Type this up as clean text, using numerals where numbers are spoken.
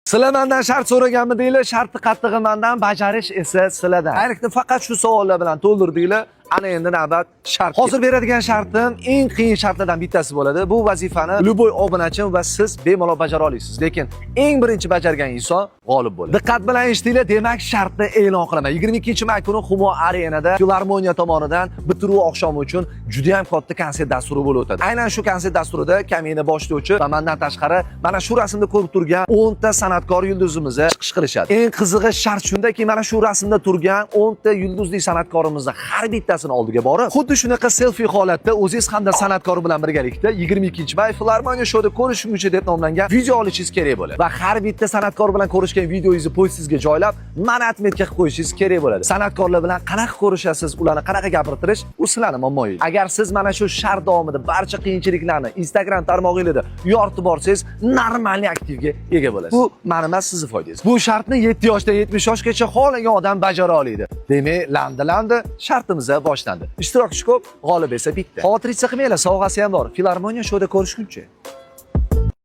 Sizlar mendan shart so'raganmidinglar? Shartni qattig'i mendan, bajarish esa sizlardan. Ayniqsa faqat shu savollar bilan to'ldirdinglar. Ana endi navbat shart. Hozir beradigan shartim eng qiyin shartlardan bittasi bo'ladi. Bu vazifani любой obunachim va siz bemalol bajara olasiz. Lekin eng birinchi bajargan inson g'olib bo'ladi. Diqqat bilan eshitinglar, demak shartni e'lon qilaman. 22-may kuni Humo Arenada Filarmoniya tomonidan bitiruv oqshomi uchun juda ham katta konsert dasturi bo'lib o'tadi. Aynan shu konsert dasturida kamina boshlovchi va mendan tashqari mana shu rasmda ko'rib turgan 10 ta san'atkor yulduzimiz chiqish qilishadi. Eng qizig'i shart shundaki, mana shu rasmda turgan 10 ta yulduzli san'atkorimizni har bittasini oldiga borib, xuddi shunaqa selfie holatda o'zingiz hamda san'atkor bilan birgalikda 22-may Filarmoniya shouda ko'rishguncha deb nomlangan video olishingiz kerak bo'ladi. Va har bitta san'atkor bilan ko'rishgan videongizni postingizga joylab, mana atmetga qilib qo'yishingiz kerak bo'ladi. San'atkorlar bilan qanaqa ko'rishasiz, ularni qanaqa gapirtirish, u sizlarning muammoyingiz. Agar siz mana shu shart davomida barcha qiyinchiliklarni Instagram tarmog'ingizda yoritib borsangiz, normalniy aktivga ega bo'lasiz. Bu ma'ni emas, sizning foydangizga. Bu shartni 7 yoshdan 70 yoshgacha xohlagan odam bajara oladi. Demak, landi shartimiz boshlandi. Ishtirokchi ko'p, g'olib esa bitta. Xavotiringiz qilmanglar, sovg'asi ham bor. Filarmoniya shouda ko'rishguncha.